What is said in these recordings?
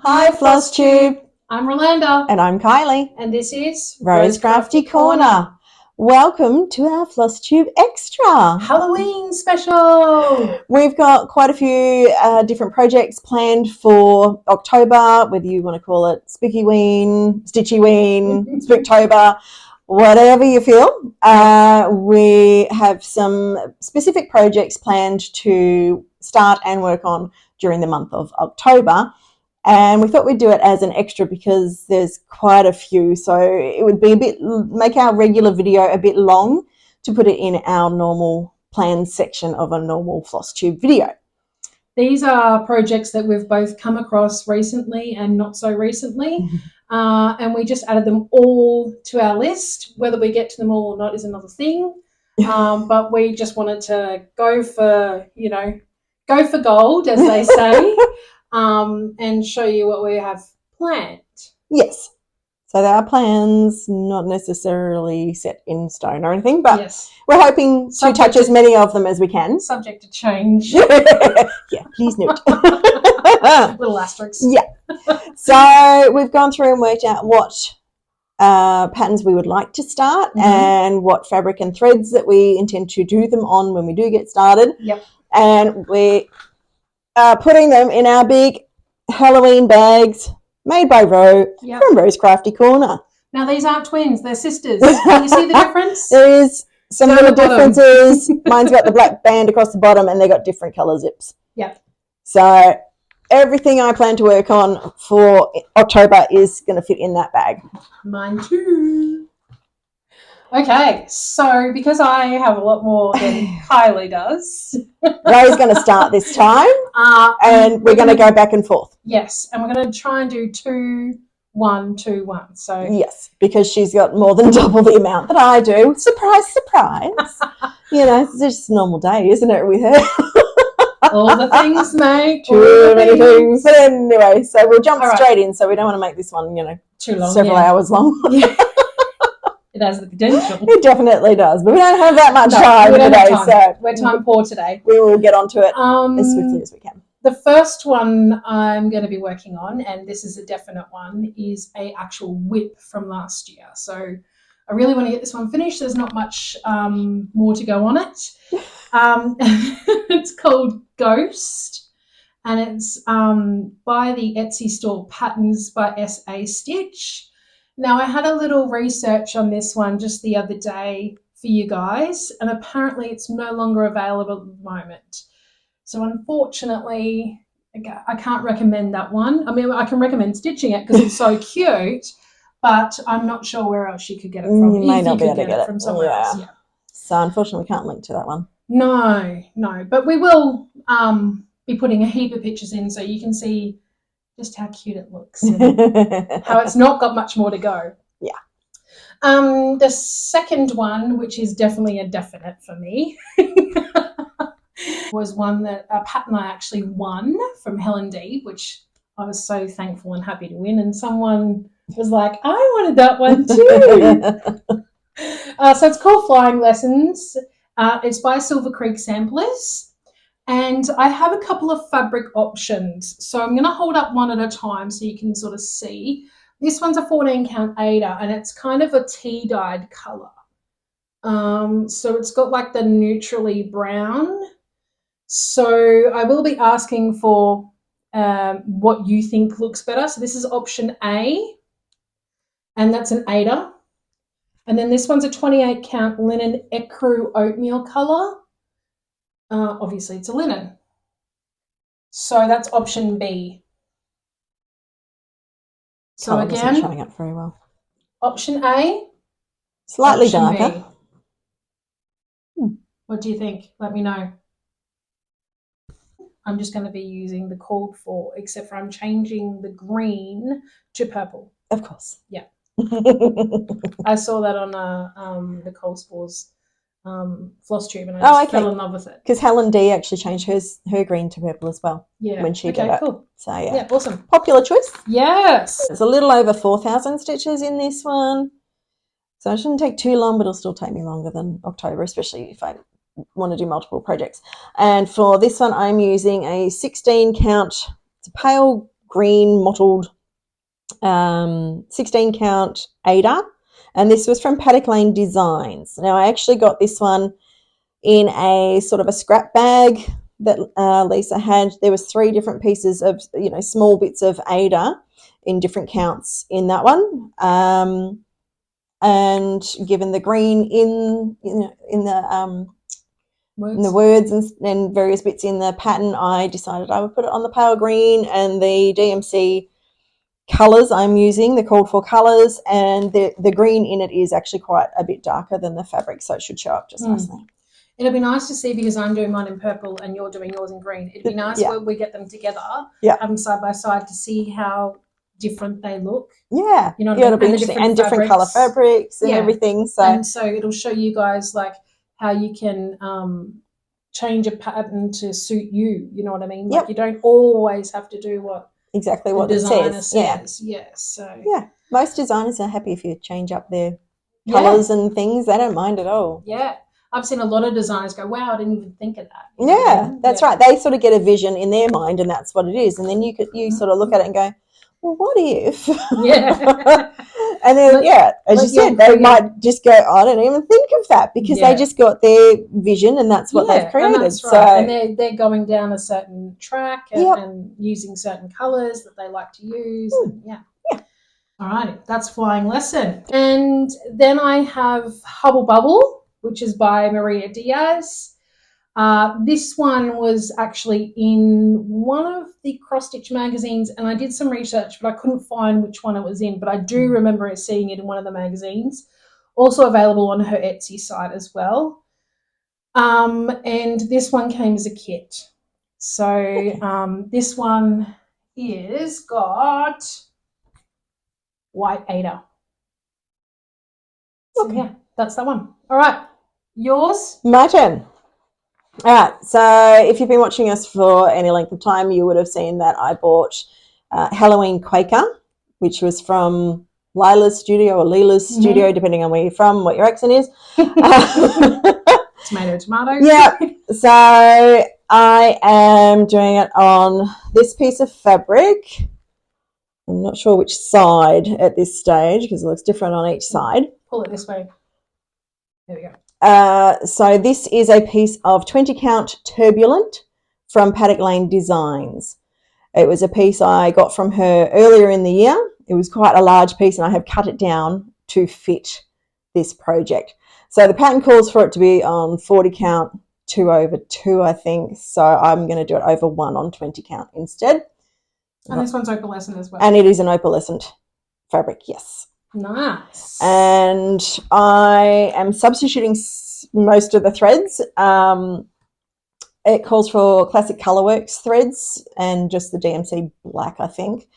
Hi Flosstube, I'm Rolanda. and I'm Kylie, And this is Rose Crafty Corner. Welcome to our Flosstube Extra Halloween special. We've got quite a few different projects planned for October, whether you want to call it Spookyween, Stitchyween, Spooktober, whatever you feel. We have some specific projects planned to start and work on during the month of October. And we thought we'd do it as an extra because there's quite a few. So it would be make our regular video a bit long to put it in our normal planned section of a normal Flosstube video. These are projects that we've both come across recently and not so recently. And we just added them all to our list. Whether we get to them all or not is another thing. But we just wanted to go for gold, as they say. And show you what we have planned. Yes. So there are plans, not necessarily set in stone or anything, but yes, we're hoping to touch as many of them as we can. Subject to change. Yeah, please note. Little asterisks. Yeah. So we've gone through and worked out what patterns we would like to start and what fabric and threads that we intend to do them on when we do get started. Yep. And we putting them in our big Halloween bags made by Ro from Rose Crafty Corner. Now, these aren't twins, they're sisters. Can you see the difference? There is some little differences. Mine's got the black band across the bottom and they got different colour zips. Yep. So everything I plan to work on for October is going to fit in that bag. Mine too. Okay, so because I have a lot more than Kylie does. Ray's going to start this time and we're going to go back and forth. Yes, and we're going to try and do 2, 1, 2, 1. So yes, because she's got more than double the amount that I do. Surprise, surprise. It's just a normal day, isn't it, with her? All the things, mate. Too many things. But anyway, so we'll jump straight in, so we don't want to make this one, too long, several hours long. Yeah. It has the potential. It definitely does, but we don't have that much time today. So we're time poor today. We will get onto it as swiftly as we can. The first one I'm going to be working on, and this is a definite one, is a actual whip from last year. So I really want to get this one finished. There's not much more to go on it. It's called Ghost, and it's by the Etsy store Patterns by S.A. Stitch. Now, I had a little research on this one just the other day for you guys, and apparently it's no longer available at the moment. So, unfortunately, I can't recommend that one. I mean, I can recommend stitching it because it's so cute, but I'm not sure where else you could get it from. You may not be able to get it from somewhere else. Yeah. So, unfortunately, we can't link to that one. No, but we will be putting a heap of pictures in so you can see just how cute it looks and how it's not got much more to go. Yeah. The second one, which is definitely a definite for me, was a pattern I actually won from Helen D, which I was so thankful and happy to win. And someone was like, I wanted that one too. So it's called Flying Lessons. It's by Silver Creek Samplers. And I have a couple of fabric options. So I'm going to hold up one at a time so you can sort of see. This one's a 14 count Ada and it's kind of a tea dyed colour. So it's got like the neutrally brown. So I will be asking for what you think looks better. So this is option A, and that's an Ada. And then this one's a 28 count linen ecru oatmeal colour. Obviously, it's a linen. So that's option B. So again, isn't showing up very well. Option A, slightly darker. What do you think? Let me know. I'm just going to be using the called for, except for I'm changing the green to purple. Of course. Yeah. I saw that on Nicole Spore's Flosstube, and I fell in love with it. Because Helen D actually changed her green to purple as well. Yeah. When she did it. Cool. So yeah. Yeah, awesome. Popular choice. Yes. There's a little over 4,000 stitches in this one. So it shouldn't take too long, but it'll still take me longer than October, especially if I want to do multiple projects. And for this one, I'm using a 16 count, it's a pale green mottled 16 count Ada, and this was from Paddock Lane Designs. Now I actually got this one in a sort of a scrap bag that Lisa had. There was 3 different pieces of, you know, small bits of Ada in different counts in that one, and given the green in the words and various bits in the pattern, I decided I would put it on the pale green, and the DMC colours I'm using, the called for colours, and the green in it is actually quite a bit darker than the fabric, so it should show up just nicely. It'll be nice to see, because I'm doing mine in purple and you're doing yours in green. It'd be nice when we get them together, have them side by side, to see how different they look. Yeah, you know what I mean? It'll be interesting, and different colour fabrics and everything. So it'll show you guys like how you can change a pattern to suit you. You know what I mean? Like you don't always have to do what the designer says. So most designers are happy if you change up their colours and things. They don't mind at all. Yeah. I've seen a lot of designers go, wow, I didn't even think of that. That's right. They sort of get a vision in their mind, and that's what it is. And then you sort of look at it and go, well, what if? And then, as you said, they might just go, I don't even think of that, because they just got their vision and that's what they've created. And that's right. And they're going down a certain track and using certain colours that they like to use. All righty, that's Flying Lesson. And then I have Hubble Bubble, which is by Maria Diaz. This one was actually in one of the CrossStitch magazines, and I did some research, but I couldn't find which one it was in, but I do remember seeing it in one of the magazines. Also available on her Etsy site as well. And this one came as a kit. So this one is got white Ada. So that's that one. All right. Yours? My turn. All right. So if you've been watching us for any length of time, you would have seen that I bought Halloween Quaker, which was from Lila's studio or Leela's studio, depending on where you're from, what your accent is. Tomato. Yeah. So I am doing it on this piece of fabric. I'm not sure which side at this stage, because it looks different on each side. Pull it this way. There we go. So this is a piece of 20 count Turbulent from Paddock Lane Designs. It was a piece I got from her earlier in the year. It was quite a large piece, and I have cut it down to fit this project. So the pattern calls for it to be on 40 count 2/2, I think. So I'm going to do it over 1 on 20 count instead. And this one's opalescent as well. And it is an opalescent fabric, yes. Nice. And I am substituting most of the threads. It calls for classic Colourworks threads and just the DMC black, I think.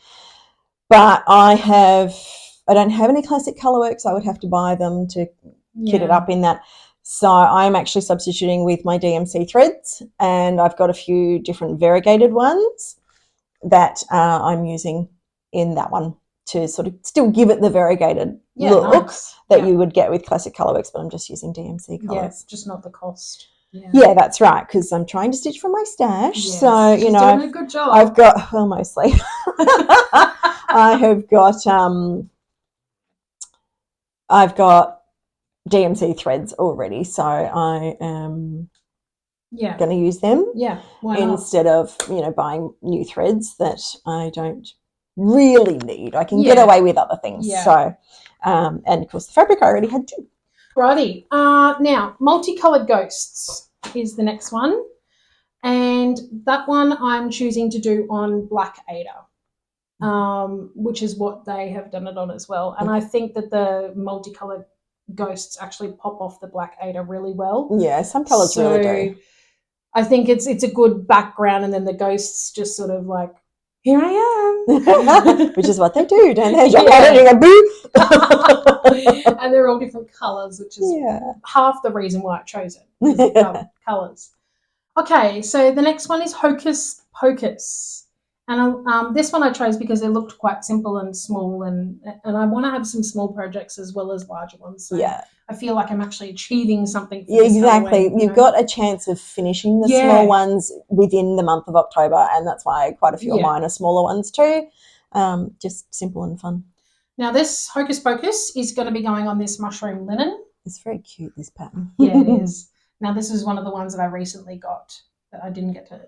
But I don't have any classic Colourworks. I would have to buy them to kit it up in that. So I'm actually substituting with my DMC threads, and I've got a few different variegated ones that I'm using in that one to sort of still give it the variegated look that you would get with classic Colourworks, but I'm just using DMC colours. Yeah, just not the cost. Yeah, that's right, because I'm trying to stitch from my stash. Yes, so, you know, doing a good job. I've got, well, mostly. I've got DMC threads already, so I am going to use them instead of, you know, buying new threads that I don't really need. I can get away with other things. So, and of course the fabric I already had too. Righty. Now, Multicolored Ghosts is the next one, and that one I'm choosing to do on black Ada, which is what they have done it on as well. And I think that the Multicolored Ghosts actually pop off the black Ada really well. Yeah, some colours really do. I think it's a good background, and then the ghosts just sort of like, here I am. Which is what they do, don't they? Jump out in a booth. And they're all different colours, which is half the reason why I chose it. Colours. Okay, so the next one is Hocus Pocus. And this one I chose because it looked quite simple and small, and I want to have some small projects as well as larger ones. So Yeah. I feel like I'm actually achieving something. For Yeah, this exactly. Halloween, You've got a chance of finishing the small ones within the month of October, and that's why quite a few of mine are smaller ones too. Just simple and fun. Now this Hocus Pocus is going to be going on this mushroom linen. It's very cute, this pattern. Yeah, it is. Now this is one of the ones that I recently got that I didn't get to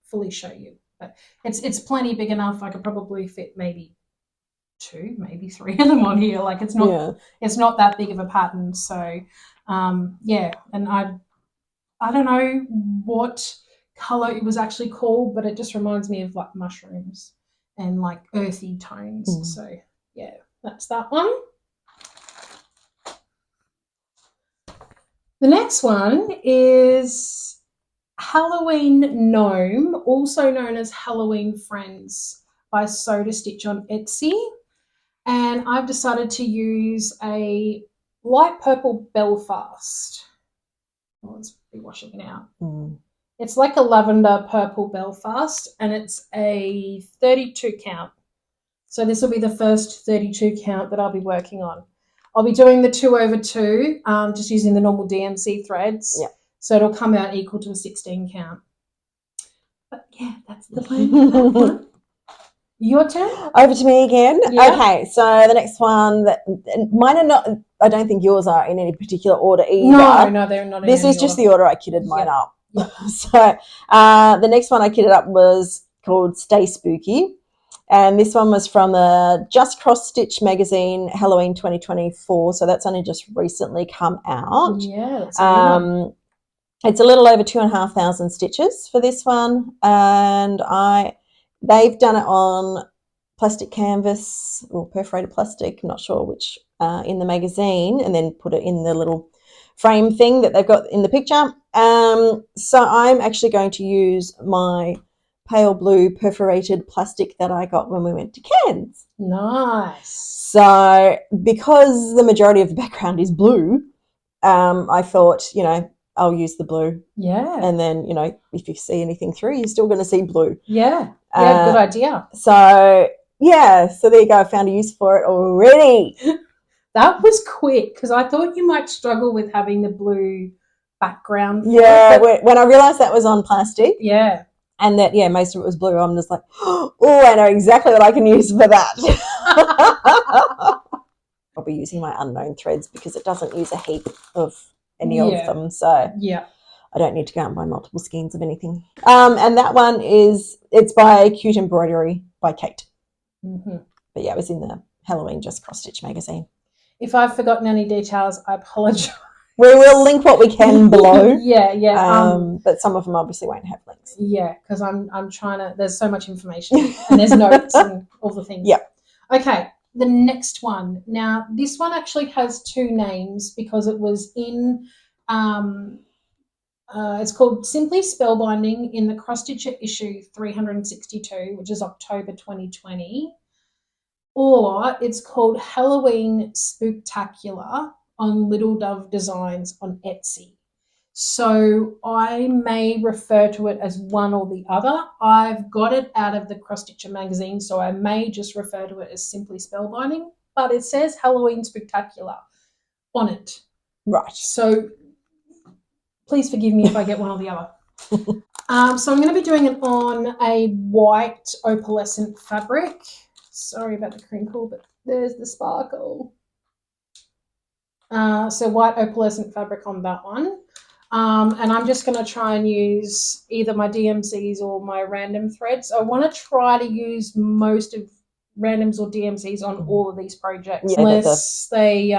fully show you. But it's plenty big enough. I could probably fit maybe 2, maybe 3 of them on here. Like it's not that big of a pattern. So and I don't know what color it was actually called, but it just reminds me of like mushrooms and like earthy tones. So yeah, that's that one. The next one is Halloween Gnome, also known as Halloween Friends by Soda Stitch on Etsy. And I've decided to use a light purple Belfast. Oh, let's be washing it out. It's like a lavender purple Belfast, and it's a 32 count. So this will be the first 32 count that I'll be working on. I'll be doing the 2/2, just using the normal DMC threads. Yeah. So it'll come out equal to a 16 count. But yeah, that's the plan for that one. Your turn. Over to me again. Yeah. Okay, so the next one, mine are not, I don't think yours are in any particular order either. No, they're not in This is just the order I kitted mine up. Yep. So the next one I kitted up was called Stay Spooky. And this one was from the Just CrossStitch magazine, Halloween 2024. So that's only just recently come out. Yeah, that's a it's a little over 2,500 stitches for this one. And they've done it on plastic canvas or perforated plastic, I'm not sure which, in the magazine, and then put it in the little frame thing that they've got in the picture. So I'm actually going to use my pale blue perforated plastic that I got when we went to Cairns. Nice. So because the majority of the background is blue, I thought, I'll use the blue. Yeah. And then, if you see anything through, you're still going to see blue. Yeah. Yeah, good idea. So, so there you go. I found a use for it already. That was quick because I thought you might struggle with having the blue background. Yeah, when I realised that was on plastic. Yeah. And that, most of it was blue, I'm just like, oh, I know exactly what I can use for that. I'll be using my unknown threads because it doesn't use a heap of any of them. So I don't need to go out and buy multiple skeins of anything. And that one it's by Cute Embroidery by Kate. Mm-hmm. But it was in the Halloween Just CrossStitch magazine. If I've forgotten any details, I apologise. We will link what we can below. Yeah. But some of them obviously won't have links. Yeah, because I'm trying to. There's so much information and there's notes and all the things. Yeah. Okay, the next one. Now this one actually has 2 names because it was in. It's called Simply Spellbinding in the CrossStitcher issue 362, which is October 2020, or it's called Halloween Spooktacular on Little Dove Designs on Etsy. So I may refer to it as one or the other. I've got it out of the CrossStitcher magazine, so I may just refer to it as Simply Spellbinding, but it says Halloween Spooktacular on it. Right. So please forgive me if I get one or the other. So I'm going to be doing it on a white opalescent fabric. Sorry about the crinkle, but there's the sparkle. So white opalescent fabric on that one. And I'm just going to try and use either my DMCs or my random threads. I want to try to use most of randoms or DMCs on all of these projects, unless they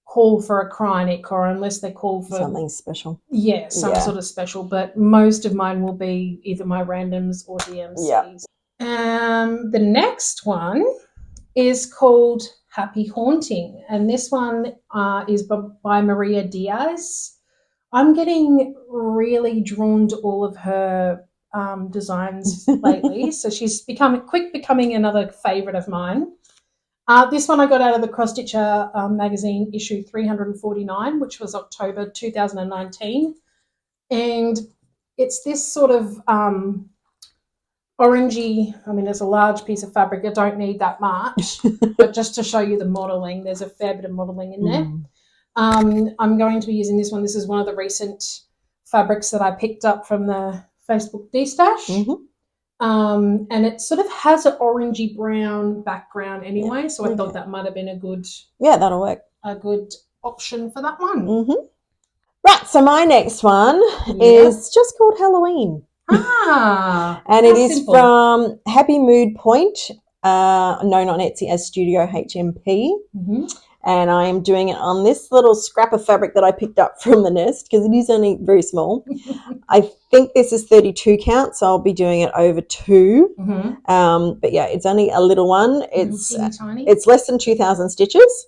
call for a cryonic or unless they call for something special. Yeah, some sort of special. But most of mine will be either my randoms or DMCs. The next one is called Happy Haunting, and this one is by Maria Diaz. I'm getting really drawn to all of her designs lately, so she's becoming another favourite of mine. This one I got out of the CrossStitcher magazine issue 349, which was October 2019, and it's this sort of orangey. I mean, there's a large piece of fabric. I don't need that much, but just to show you the modelling, there's a fair bit of modelling in there. I'm going to be using this one. This is one of the recent fabrics that I picked up from the Facebook D-Stash. And it sort of has an orangey brown background anyway, so I thought that might have been a good that'll work. A good option for that one. Right, so my next one is just called Halloween. And it is simple. from Happy Mood Point, known on Etsy as Studio HMP. And I am doing it on this little scrap of fabric that I picked up from the nest because it is only very small. I think this is 32 count, so I'll be doing it over 2. But yeah, it's only a little one. It's tiny. It's less than 2,000 stitches.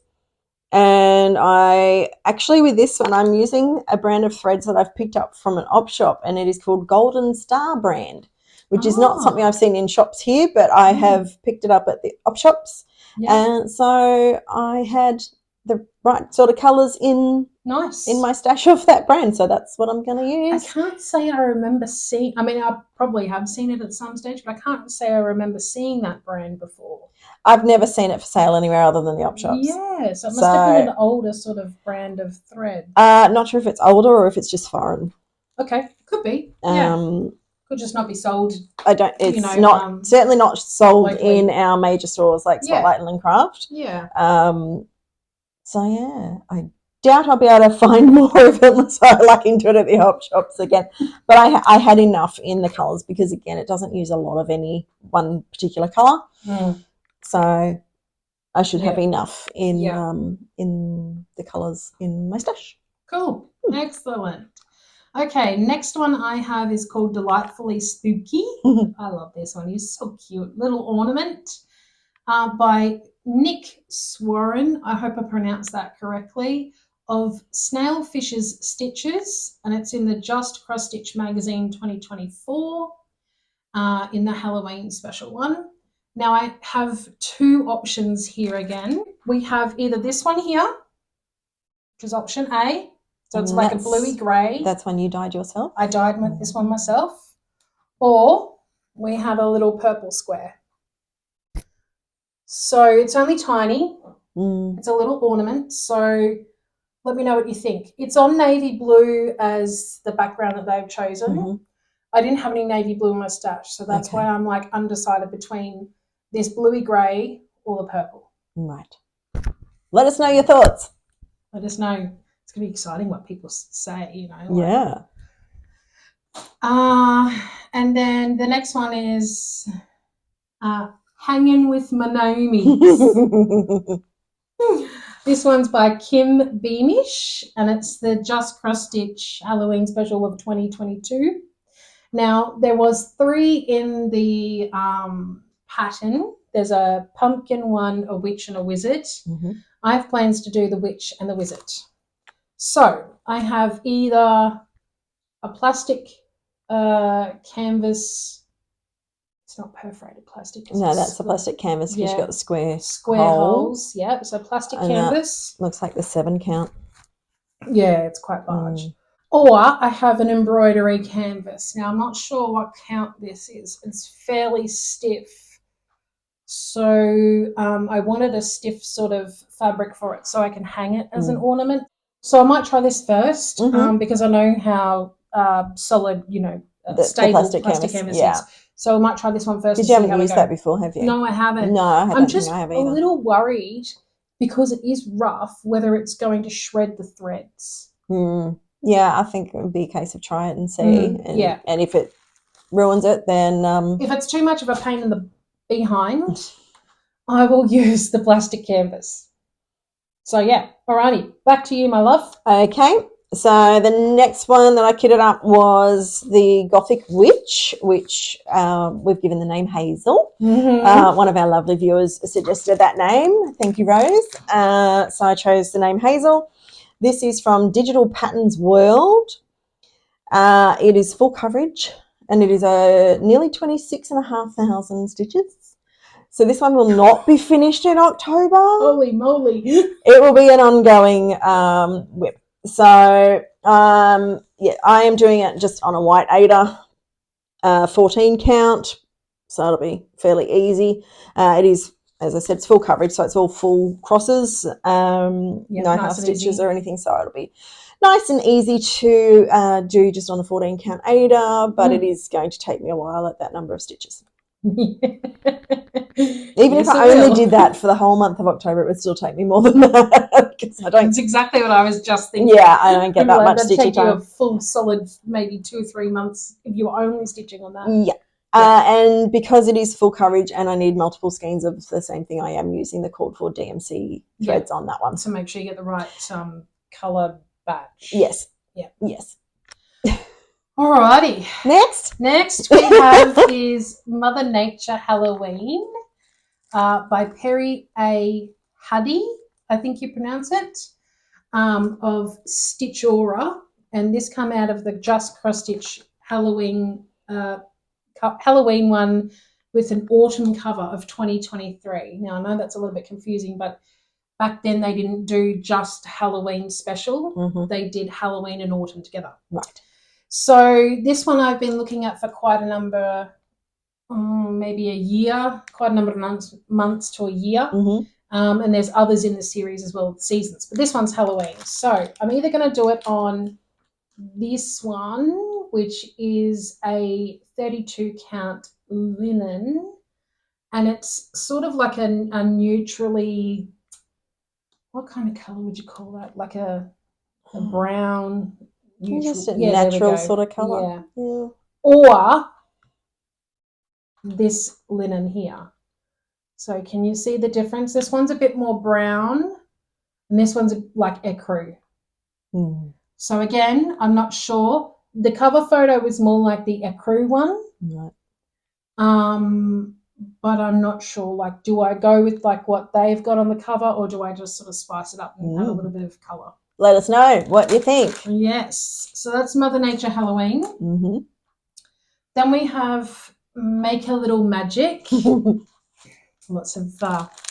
And I actually, with this one, I'm using a brand of threads that I've picked up from an op shop, and it is called Golden Star brand, which is not something I've seen in shops here, but I have picked it up at the op shops. And so I had the right sort of colours in my stash of that brand, so that's what I'm going to use. I can't say I remember seeing, I mean, I probably have seen it at some stage, but I can't say I remember seeing that brand before. I've never seen it for sale anywhere other than the op shops. Yeah, so it must have been an older sort of brand of thread. Not sure if it's older or if it's just foreign. Okay, could be. Could just not be sold. I don't. It's certainly not sold locally in our major stores like Spotlight and Craft. So yeah, I doubt I'll be able to find more of it unless I luck into it at the op shops again. But I had enough in the colours because again, it doesn't use a lot of any one particular colour. So I should have enough in the colours in my stash. Cool, excellent. Okay, next one I have is called Delightfully Spooky. I love this one. He's so cute. Little ornament by Nick Swarren. I hope I pronounced that correctly. Of Snailfishes Stitches, and it's in the Just CrossStitch magazine 2024 in the Halloween special one. Now I have 2 options here again. We have either this one here, which is option A. So it's like a bluey grey. That's one you dyed yourself? I dyed this one myself. Or we have a little purple square. So it's only tiny. It's a little ornament. So let me know what you think. It's on navy blue as the background that they've chosen. I didn't have any navy blue in my stash, so that's why I'm like undecided between this bluey grey or the purple. Right. Let us know your thoughts. Let us know. It's going to be exciting what people say, you know. And then the next one is Hangin with my Gnomies. This one's by Kim Beamish, and it's the Just CrossStitch Halloween special of 2022. Now, there was 3 in the pattern. There's a pumpkin one, a witch, and a wizard. I have plans to do the witch and the wizard. So I have either a plastic canvas. It's not perforated plastic. No, that's the plastic canvas because you've got the square holes. Yeah, so plastic canvas. Looks like the 7 count. Yeah, it's quite large. Or I have an embroidery canvas. Now, I'm not sure what count this is. It's fairly stiff. So I wanted a stiff sort of fabric for it so I can hang it as an ornament. So I might try this first because I know how solid, stable plastic canvas is. So I might try this one first. Did you haven't used that before, have you? No, I haven't. No, I'm just a little worried because it is rough whether it's going to shred the threads. Yeah, I think it would be a case of try it and see. And if it ruins it, then... if it's too much of a pain in the behind, I will use the plastic canvas. So, yeah. Alrighty. Back to you, my love. Okay. So the next one that I kitted up was the Gothic Witch, which we've given the name Hazel. One of our lovely viewers suggested that name. Thank you, Rose. So I chose the name Hazel. This is from Digital Patterns World. It is full coverage and it is nearly 26,500 stitches. So this one will not be finished in October. Holy moly. It will be an ongoing whip. So, I am doing it just on a white 8er, 14 count. So it'll be fairly easy. It is, as I said, it's full coverage, so it's all full crosses, no nice half and stitches easy. or anything. So it'll be nice and easy to do just on a 14 count Ada, but it is going to take me a while at that number of stitches. Even if I only did that for the whole month of October, it would still take me more than that because I don't. That's exactly what I was just thinking. Yeah, I don't get that much that'd stitching take you time. a full solid maybe 2 or 3 months if you were only stitching on that. Yeah. And because it is full coverage and I need multiple skeins of the same thing, I am using the called for DMC threads on that one. To make sure you get the right colour batch. Yes. Yeah. Yes. Alrighty. Next we have is Mother Nature Halloween by Perry A. Huddy, I think you pronounce it, of Stitchora. And this come out of the Just CrossStitch Halloween one with an autumn cover of 2023. Now, I know that's a little bit confusing, but back then they didn't do just Halloween special. Mm-hmm. They did Halloween and autumn together. Right. So this one I've been looking at for quite a number, maybe a year, quite a number of months to a year. Mm-hmm. And there's others in the series as well, seasons. But this one's Halloween. So I'm either going to do it on this one, which is a 32 count linen, and it's sort of like a neutrally, what kind of colour would you call that? Like a brown, neutral, just a natural sort of colour. Yeah. Or this linen here. So can you see the difference? This one's a bit more brown, and this one's like ecru. Mm. So again, I'm not sure. The cover photo was more like the ecru one. Right. But I'm not sure. Like, do I go with like what they've got on the cover, or do I just sort of spice it up and add a little bit of colour? Let us know what you think. Yes. So that's Mother Nature Halloween. Mm-hmm. Then we have Make a Little Magic. Lots of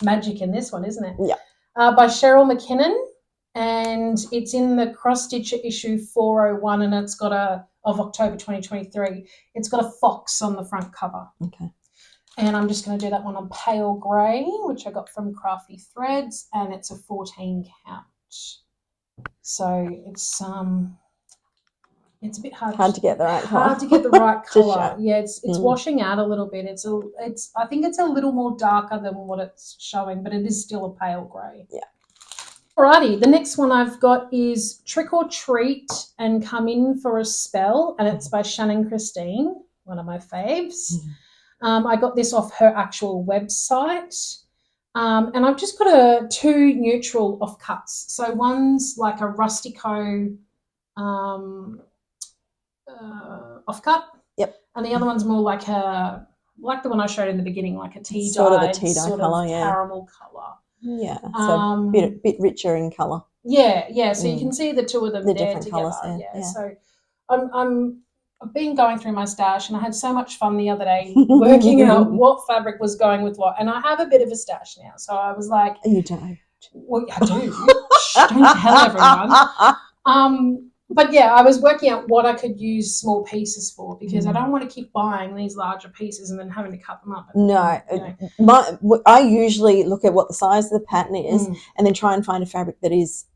magic in this one, isn't it? Yeah. By Cheryl McKinnon. And it's in the CrossStitcher issue 401, and it's got of October 2023. It's got a fox on the front cover. Okay. And I'm just going to do that one on pale grey, which I got from Crafty Threads, and it's a 14 count. So it's a bit hard to get the right colour. Hard to get the right colour. Yeah, it's washing out a little bit. I think it's a little more darker than what it's showing, but it is still a pale grey. Yeah. Alrighty, the next one I've got is Trick or Treat and Come In for a Spell, and it's by Shannon Christine, one of my faves. I got this off her actual website, and I've just got 2 neutral offcuts. So one's like a Rustico offcut. Yep. And the other one's more like the one I showed in the beginning, like a tea-dyed, sort of a tea-dye colour, caramel colour. Yeah, so a bit richer in colour. Yeah. So you can see the two of them the there different together. colours. Yeah. So I've been going through my stash, and I had so much fun the other day working out what fabric was going with what. And I have a bit of a stash now, so I was like, "You don't." Well, I do. Shh, don't tell everyone. But yeah, I was working out what I could use small pieces for, because I don't want to keep buying these larger pieces and then having to cut them up. No, I usually look at what the size of the pattern is and then try and find a fabric that is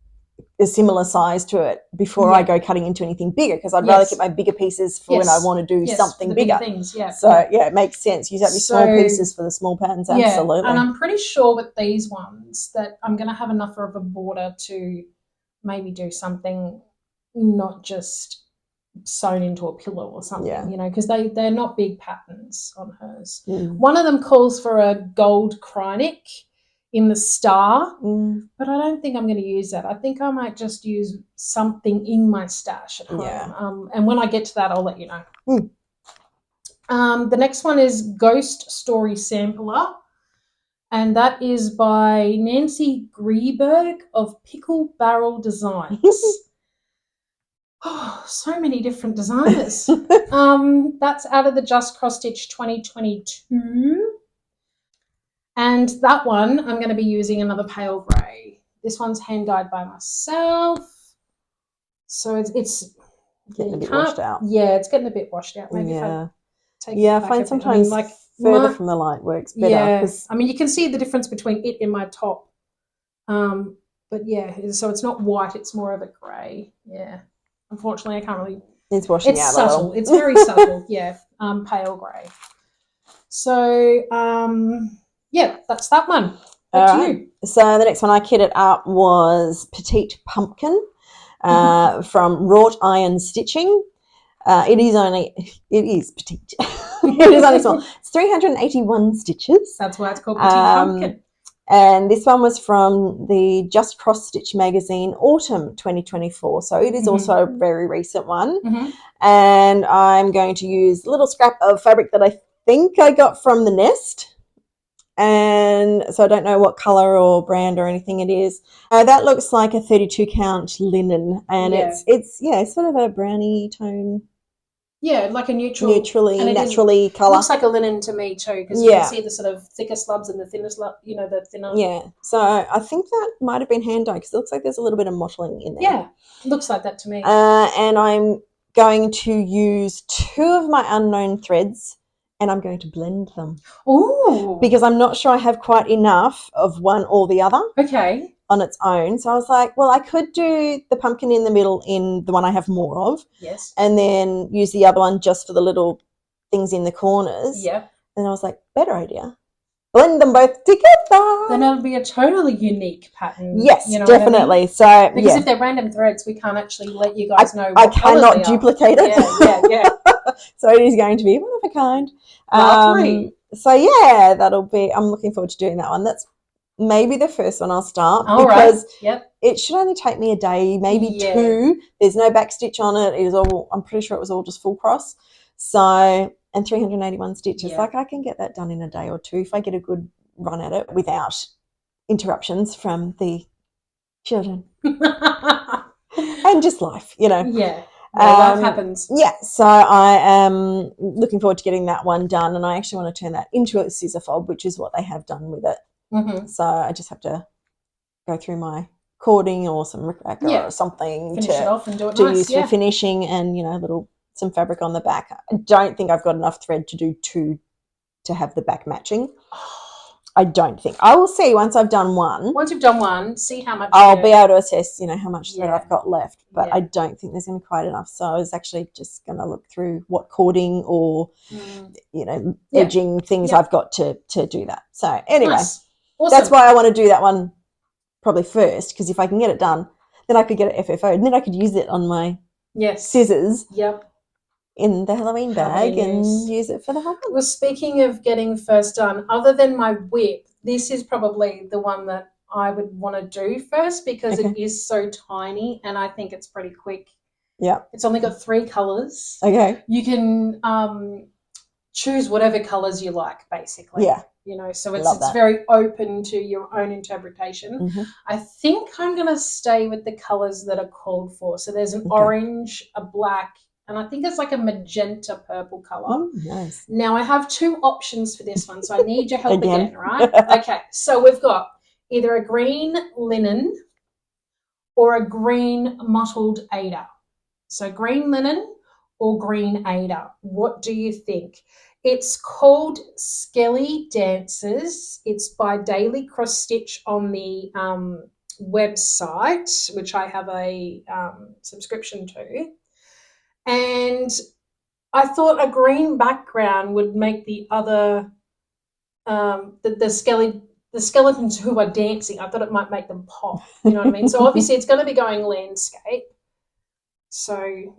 a similar size to it before I go cutting into anything bigger, because I'd rather keep my bigger pieces for when I want to do something bigger. Things, So it makes sense. Use up your small pieces for the small patterns. Absolutely. And I'm pretty sure with these ones that I'm going to have enough of a border to maybe do something not just sewn into a pillow or something, because they're not big patterns on hers. One of them calls for a gold Krynic in the star, but I don't think I'm going to use that. I think I might just use something in my stash at home. And when I get to that, I'll let you know. The next one is Ghost Story Sampler, and that is by Nancy Grieberg of Pickle Barrel Designs. Oh, so many different designers. That's out of the Just CrossStitch 2022. And that one, I'm going to be using another pale grey. This one's hand-dyed by myself. So it's getting a bit washed out. Yeah, it's getting a bit washed out. Maybe take Yeah, it I back find a bit. sometimes like further my- from the light works better. Yeah, 'Cause I mean, you can see the difference between it and my top. But yeah, so it's not white; it's more of a grey. Yeah, unfortunately, I can't really. it's washing It's out a subtle. little. It's very subtle. Yeah, pale grey. So yeah, that's that one. Back to you. So the next one I kitted up was Petite Pumpkin from Wrought Iron Stitching. It is petite. It is only small. It's 381 stitches. That's why it's called Petite Pumpkin. And this one was from the Just CrossStitch magazine, Autumn 2024. So it is also a very recent one. And I'm going to use a little scrap of fabric that I think I got from the Nest. And so I don't know what colour or brand or anything it is. That looks like a 32 count linen, and it's sort of a browny tone. Yeah, like a naturally colour. Looks like a linen to me too, because you can see the sort of thicker slubs and the thinner slub, the thinner. Yeah, so I think that might have been hand dyed because it looks like there's a little bit of mottling in there. Yeah, looks like that to me. And I'm going to use 2 of my unknown threads, and I'm going to blend them. Ooh. Because I'm not sure I have quite enough of one or the other. Okay. On its own. So I was like, well, I could do the pumpkin in the middle in the one I have more of. Yes. And then use the other one just for the little things in the corners. Yep. And I was like, better idea. Blend them both together. Then it'll be a totally unique pattern. Yes, definitely. What I mean? So because if they're random threads, we can't actually let you guys know. I cannot duplicate it. Yeah. So it is going to be one of a kind. Lovely. So yeah, I'm looking forward to doing that one. That's maybe the first one I'll start because it should only take me a day, maybe 2. There's no back stitch on it. It is all, I'm pretty sure it was all just full cross. So, and 381 stitches. Like I can get that done in a day or 2 if I get a good run at it without interruptions from the children. And just life, Yeah. Life happens. Yeah, so I am looking forward to getting that one done, and I actually want to turn that into a scissor fob, which is what they have done with it. So I just have to go through my cording or some rickrack or something finish it off and do it to nice, use for finishing, and some fabric on the back. I don't think I've got enough thread to do 2 to have the back matching. I don't think. I will see once I've done one. Once you've done one, see how much I'll be able to assess, how much thread I've got left. But I don't think there's going to be quite enough. So I was actually just going to look through what cording or, edging things I've got to do that. So anyway, awesome. That's why I want to do that one probably first, because if I can get it done, then I could get it FFO, and then I could use it on my scissors. Yep. In the Halloween bag and use it for the whole month. Well, speaking of getting first done, other than my whip, this is probably the one that I would want to do first because it is so tiny and I think it's pretty quick. Yeah. It's only got 3 colours. Okay. You can choose whatever colours you like, basically. Yeah. So it's very open to your own interpretation. I think I'm going to stay with the colours that are called for. So there's an orange, a black, and I think it's like a magenta purple colour. Oh, nice. Now, I have 2 options for this one, so I need your help again, right? Okay, so we've got either a green linen or a green mottled Ada. So green linen or green Ada. What do you think? It's called Skelly Dances. It's by Daily Cross Stitch on the website, which I have a subscription to. And I thought a green background would make the other the skeletons who are dancing, I thought it might make them pop. You know what I mean? So obviously it's going to be going landscape. So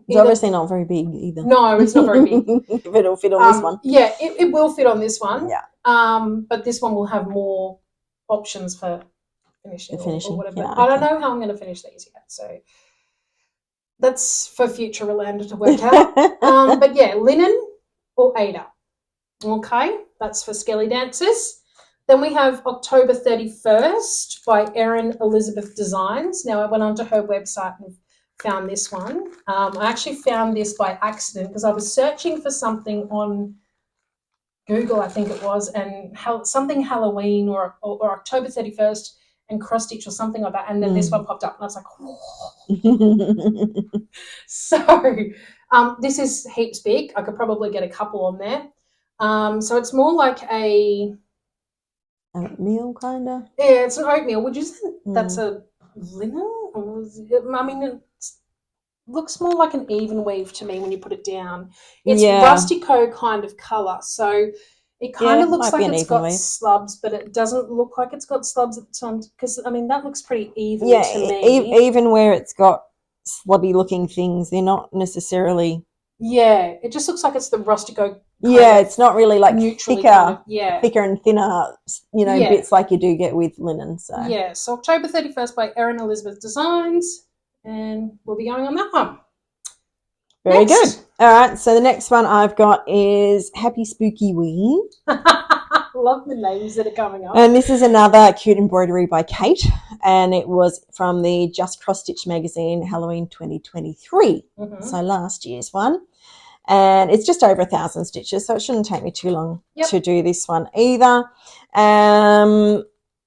it's obviously not very big either. No, it's not very big. If it'll fit on this one. Yeah, it will fit on this one. Yeah. But this one will have more options for finishing. Or whatever. Yeah, I don't know how I'm going to finish these yet. So that's for future Rolanda to work out. But yeah, linen or Ada. Okay, that's for Skelly Dancers. Then we have October 31st by Erin Elizabeth Designs. Now I went onto her website and found this one. I actually found this by accident because I was searching for something on Google, I think it was, and something Halloween or October 31st and CrossStitch or something like that, and then this one popped up and I was like, whoa. So This is heaps big. I could probably get a couple on there. So it's more like a oatmeal kind of. Yeah, it's an oatmeal. Would you say that's a linen? I mean, it looks more like an even weave to me when you put it down. It's rustico kind of colour, so it kind of looks like it's got slubs, but it doesn't look like it's got slubs at the time because, I mean, that looks pretty even to me. Even where it's got slubby-looking things, they're not necessarily... Yeah, it just looks like it's the rustico it's not really like thicker and thinner, bits like you do get with linen. So so October 31st by Erin Elizabeth Designs, and we'll be going on that one. Very good. All right, so the next one I've got is Happy Spookyween. Love the names that are coming up. And this is another cute embroidery by Kate, and it was from the Just CrossStitch magazine, Halloween 2023, so last year's one. And it's just over 1,000 stitches, so it shouldn't take me too long to do this one either.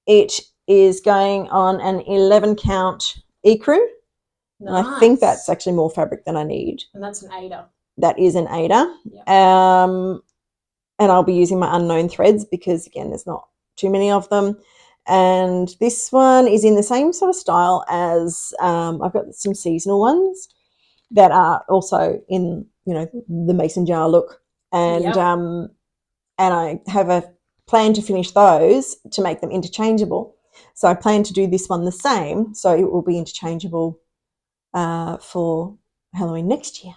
It is going on an 11 count ecru. Nice. And I think that's actually more fabric than I need. And that's an 8er. That is an 8er. Yep. And I'll be using my unknown threads because, again, there's not too many of them. And this one is in the same sort of style as I've got some seasonal ones that are also in, the mason jar look. And and I have a plan to finish those to make them interchangeable. So I plan to do this one the same, so it will be interchangeable for Halloween next year.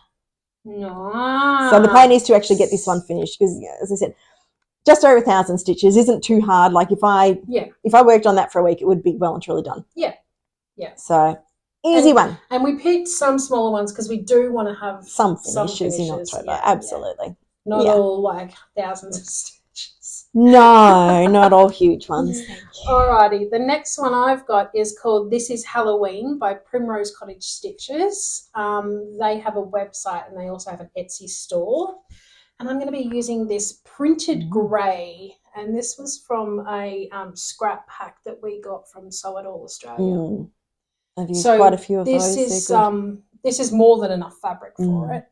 Nice. So the plan is to actually get this one finished because, as I said, just over 1,000 stitches isn't too hard. Like if I worked on that for a week, it would be well and truly done. Yeah. So easy one. And we picked some smaller ones because we do want to have some finishes in October. Absolutely. Yeah. Not all like thousands of stitches. No, not all huge ones. Thank you. Alrighty, the next one I've got is called This Is Halloween by Primrose Cottage Stitches. They have a website and they also have an Etsy store. And I'm going to be using this printed grey. And this was from a scrap pack that we got from Sew It All Australia. I've used quite a few of those. This is more than enough fabric for it.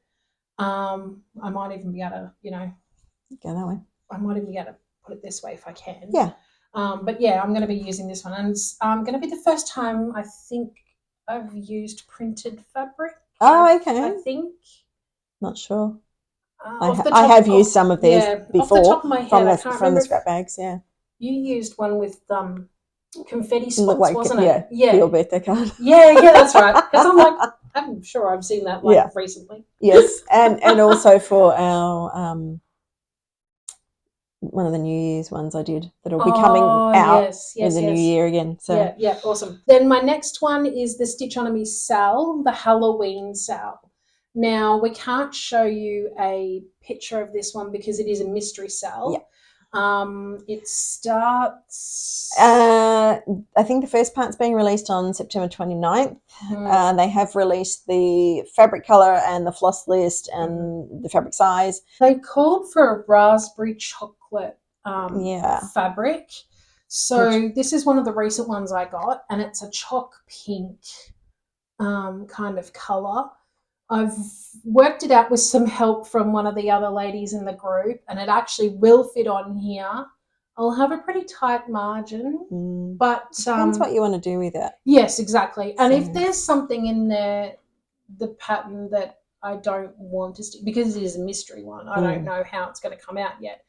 I might even be able to, go that way. I might even be able to put it this way if I can. Yeah. But yeah, I'm going to be using this one. And it's going to be the first time I think I've used printed fabric. Oh, okay. I think. Not sure. I have used some of these before off the top of my head, from the scrap bags, You used one with confetti spots, wasn't it? Yeah, your birthday card. Yeah, that's right. Because I'm sure I've seen that recently. Yes, and also for our one of the New Year's ones I did that'll be coming out in the new year again. So yeah, awesome. Then my next one is the Stitch On Me Sal, the Halloween Sal. Now we can't show you a picture of this one because it is a mystery sal. Yeah. It starts. I think the first part's being released on September 29th. They have released the fabric colour and the floss list and the fabric size. They called for a raspberry chocolate fabric. So this is one of the recent ones I got, and it's a chalk pink kind of colour. I've worked it out with some help from one of the other ladies in the group, and it actually will fit on here. I'll have a pretty tight margin, but depends what you want to do with it. Yes, exactly. And if there's something in there, the pattern that I don't want to stick, because it is a mystery one, I don't know how it's going to come out yet.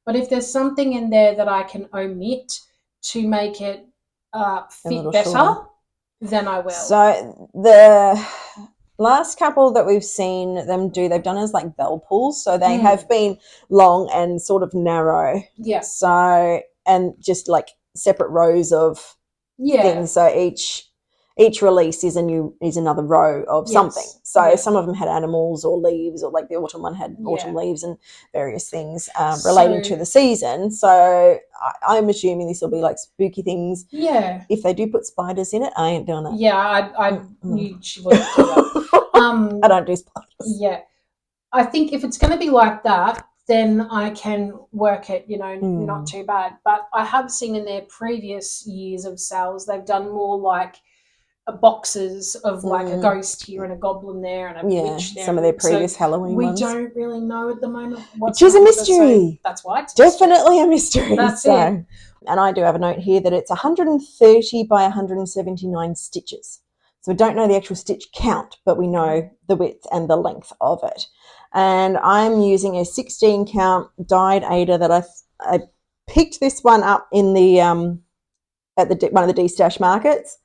But if there's something in there that I can omit to make it fit better, then I will. So the last couple that we've seen them do, they've done as like bell pulls. So they have been long and sort of narrow. Yeah. So, and just like separate rows of things. So each release is another row of something. So some of them had animals or leaves, or like the autumn one had autumn leaves and various things relating to the season. So I'm assuming this will be like spooky things. Yeah. If they do put spiders in it, I ain't doing it. Yeah, I knew she wouldn't do that. I don't do spiders. Yeah. I think if it's going to be like that, then I can work it, not too bad. But I have seen in their previous years of sales, they've done more like boxes of like a ghost here and a goblin there and a witch there. Some of their previous Halloween ones. We don't really know at the moment what's which is a mystery. So that's why it's definitely a mystery. That's it. And I do have a note here that it's 130 by 179 stitches. So we don't know the actual stitch count, but we know the width and the length of it. And I'm using a 16 count dyed Ada that I picked this one up in the at one of the D-Stash markets.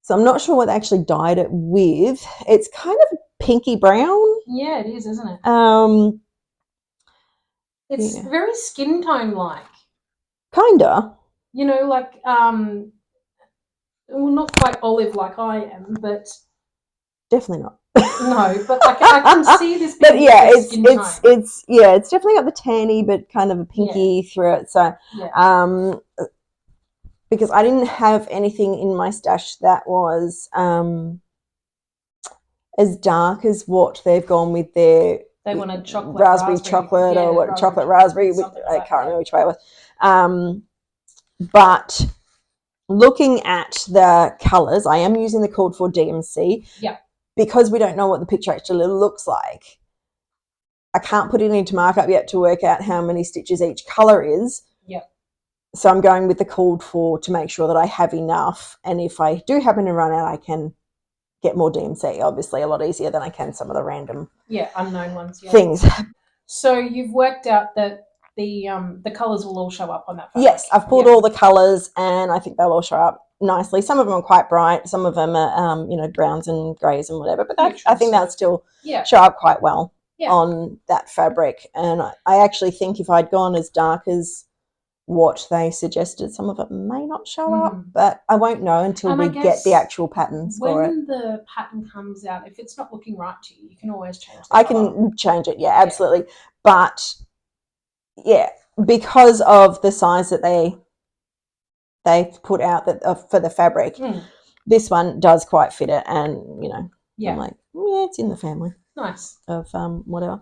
So I'm not sure what they actually dyed it with. It's kind of pinky brown. Yeah, it is, isn't it? It's Yeah. very skin tone like. Kinda. You know, like well, not quite olive like I am, but definitely not. No, but I can see this. But yeah, it's definitely got the tanny, but kind of a pinky through it. So, because I didn't have anything in my stash that was as dark as what they've gone with their. They wanted chocolate, raspberry chocolate, or what chocolate raspberry. I can't remember which way it was. But looking at the colours, I am using the called for DMC. Yeah. Because we don't know what the picture actually looks like, I can't put it into markup yet to work out how many stitches each colour is. Yep. So I'm going with the called for to make sure that I have enough. And if I do happen to run out, I can get more DMC, obviously a lot easier than I can some of the random unknown ones. Yeah. Things. So you've worked out that the colours will all show up on that fabric. Yes, I've pulled all the colours and I think they'll all show up nicely. Some of them are quite bright, some of them are browns and greys and whatever, but I think they'll still show up quite well on that fabric. And I actually think if I'd gone as dark as what they suggested, some of it may not show up, but I won't know until we get the actual patterns for it. When the pattern comes out, if it's not looking right to you, you can always change it. I can change it, absolutely. But because of the size that they've put out that for the fabric, this one does quite fit it, and I'm like, it's in the family. Nice. Of whatever.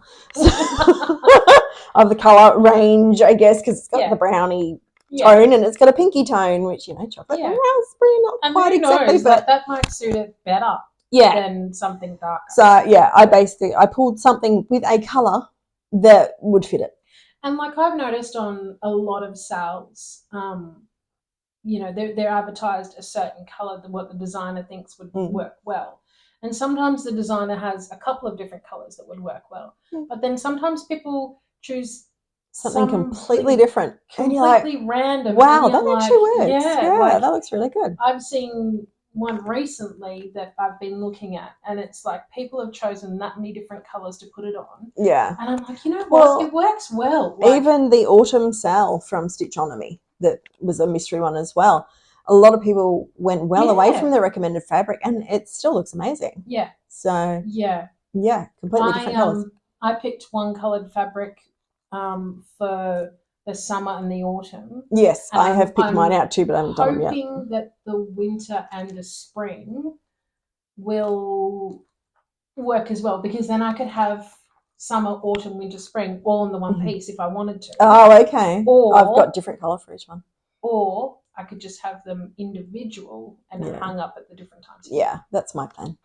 Of the colour range, I guess, because it's got the brownie tone and it's got a pinky tone, which, chocolate and raspberry, not and quite exactly. Knows, but that might suit it better than something darker. So, I pulled something with a colour that would fit it. And like I've noticed on a lot of sales, they're advertised a certain colour, what the designer thinks would work well. And sometimes the designer has a couple of different colours that would work well. But then sometimes people choose something completely different. Completely random. Wow, that actually works. Yeah, that looks really good. I've seen one recently that I've been looking at, and it's like people have chosen that many different colours to put it on. Yeah. And I'm like, what? It works well. Even the autumn sale from Stitchonomy, that was a mystery one as well. A lot of people went away from the recommended fabric, and it still looks amazing. Yeah. So completely different colours. I picked one coloured fabric for the summer and the autumn. Yes, I have picked mine out too, but I haven't done them yet. Hoping that the winter and the spring will work as well, because then I could have summer, autumn, winter, spring all in the one piece if I wanted to. Oh, okay. Or I've got different colour for each one. Or I could just have them individual and hung up at the different times. Yeah, that's my plan.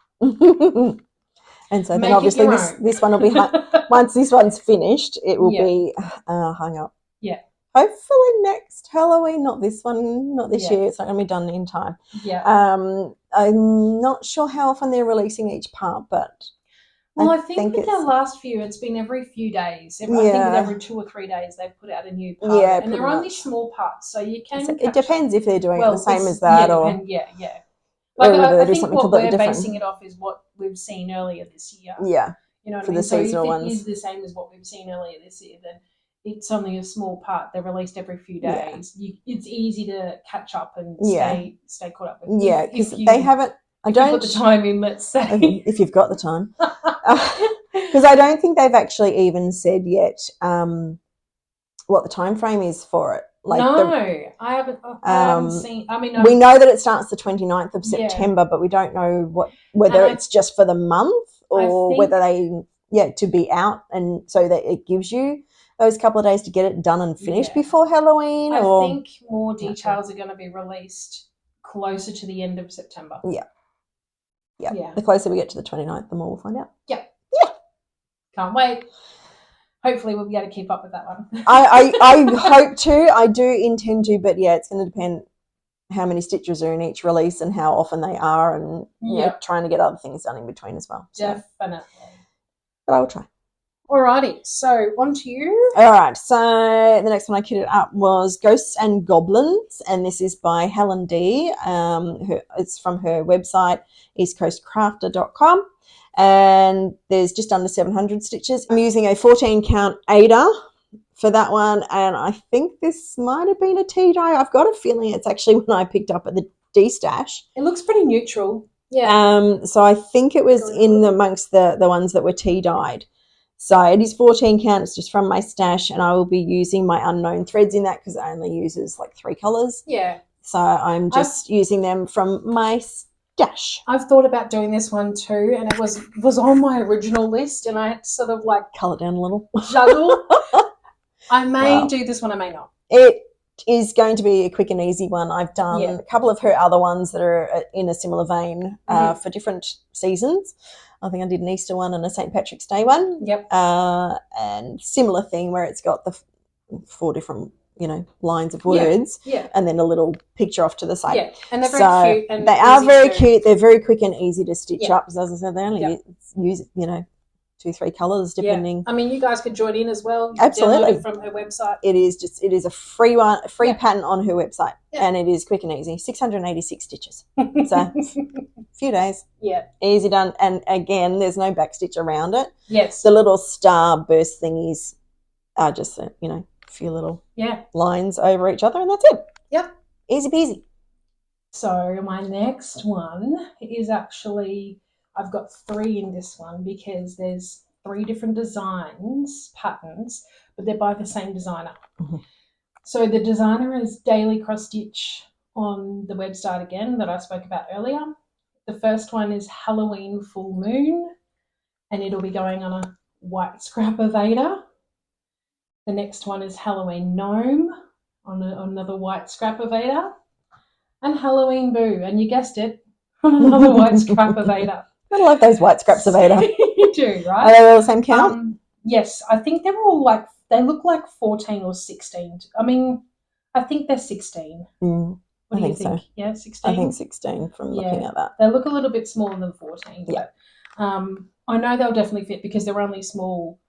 And so then obviously this one will be once this one's finished, it will be hung up. Yeah. Hopefully next Halloween, not this one, not this year. It's not going to be done in time. Yeah. I'm not sure how often they're releasing each part, but I think with their last few, it's been every few days. I think with every 2 or 3 days they've put out a new part. Yeah, and they're only small parts, so you can. It depends if they're doing it the same as that or. Like I think what we're basing it off is what we've seen earlier this year. Yeah. You know what for I mean? the seasonal so if it ones. is the same as what we've seen earlier this year, then it's only a small part. They're released every few days. It's eeasy to catch up and stay caught up with. Yeah, because they haven't. I don't put the time in. Let's say if you've got the time, because I don't think they've actually even said yet what the time frame is for it. Like I haven't seen. I mean, we know that it starts the 29th of September, but we don't know whether it's just for the month or whether they to be out, and so that it gives you those couple of days to get it done and finished before Halloween. I think more details are going to be released closer to the end of September. Yeah. Yeah. The closer we get to the 29th, the more we'll find out. Can't wait. Hopefully we'll be able to keep up with that one. I hope to. I do intend to, but yeah, it's going to depend how many stitches are in each release and how often they are, and trying to get other things done in between as well. So. Definitely. But I will try. Alrighty, so on to you. All right, so the next one I kitted up was Ghosts and Goblins, and this is by Helen D. It's from her website, eastcoastcrafter.com, and there's just under 700 stitches. I'm using a 14 count Ada for that one, and I think this might have been a tea-dye. I've got a feeling it's actually one I picked up at the D-stash. It looks pretty neutral. Yeah. So I think it was in amongst the ones that were tea-dyed. So it is 14 count. It's just from my stash, and I will be using my unknown threads in that because it only uses like 3 colours. Yeah. So I'm just using them from my stash. I've thought about doing this one too, and it was on my original list, and I had to sort of like Colour it down a little. Juggle. I may do this one, I may not. It is going to be a quick and easy one. I've done a couple of her other ones that are in a similar vein for different seasons. I think I did an Easter one and a St. Patrick's Day one. Yep. And similar thing where it's got the 4 different, lines of words. Yeah. And then a little picture off to the side. Yeah. And they're very cute. And they are very cute. They're very quick and easy to stitch up. As I said, they only use 2-3 colours depending. I mean, you guys could join in as well. Absolutely. Download it from her website. It is a free one, a free pattern on her website, and it is quick and easy. 686 stitches. So a few days. Yeah. Easy done. And again, there's no back stitch around it. Yes. The little star burst thingies are just a few little lines over each other, and that's it. Yep. Easy peasy. So my next one is actually, I've got 3 in this one because there's 3 different patterns, but they're by the same designer. Mm-hmm. So the designer is Daily CrossStitch on the website again that I spoke about earlier. The first one is Halloween Full Moon, and it'll be going on a white scrap of Ada. The next one is Halloween Gnome on another white scrap of Ada. And Halloween Boo, and you guessed it, on another white scrap of Ada. I love those white scraps of Ada. You do, right? Are they all the same count? Yes, I think they're all they look like 14 or 16. I mean, I think they're 16. What do you think? So. Yeah, 16? I think 16 from looking at that. They look a little bit smaller than 14. Yeah. But, I know they'll definitely fit because they're only small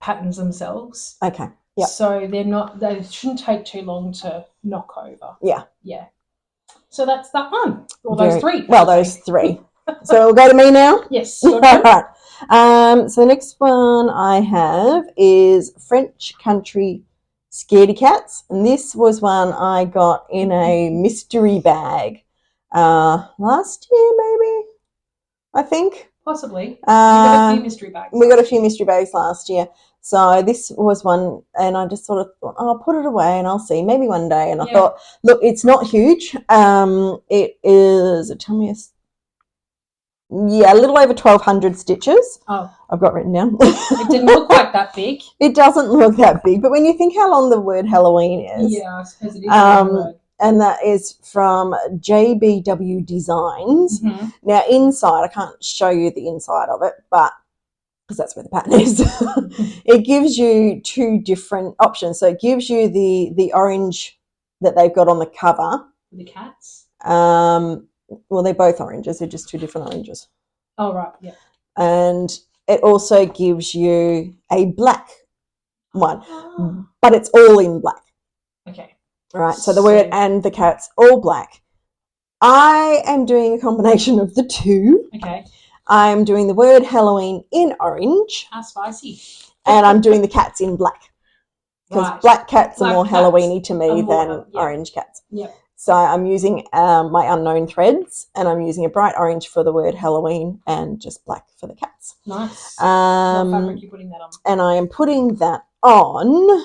patterns themselves. Okay. Yeah. So they shouldn't take too long to knock over. Yeah. Yeah. So that's that one. Or those 3. Well, those 3. So we'll go to me now? Yes. All right. So the next one I have is French Country Scaredy Cats. And this was one I got in a mystery bag last year, maybe, I think. Possibly. We got a few mystery bags. We got a few mystery bags last year. So this was one, and I just sort of thought, I'll put it away and I'll see, maybe one day. And I thought, look, it's not huge. It is, tell me, a little over 1,200 stitches. Oh. I've got written down. It didn't look like that big. It doesn't look that big. But when you think how long the word Halloween is. Yeah, I suppose it is a long word. And that is from JBW Designs. Mm-hmm. Now, inside, I can't show you the inside of it, but because that's where the pattern is. It gives you 2 different options. So it gives you the orange that they've got on the cover. The cats? Well, they're both oranges. They're just 2 different oranges. Oh, right, yeah. And it also gives you a black one, but it's all in black. Okay. All right, so the word and the cats, all black. I am doing a combination of the 2. Okay. I'm doing the word Halloween in orange. How spicy. And I'm doing the cats in black. Because black cats are more Halloweeny to me than orange cats. Yep. So I'm using my unknown threads, and I'm using a bright orange for the word Halloween and just black for the cats. Nice. What fabric are you putting that on? And I am putting that on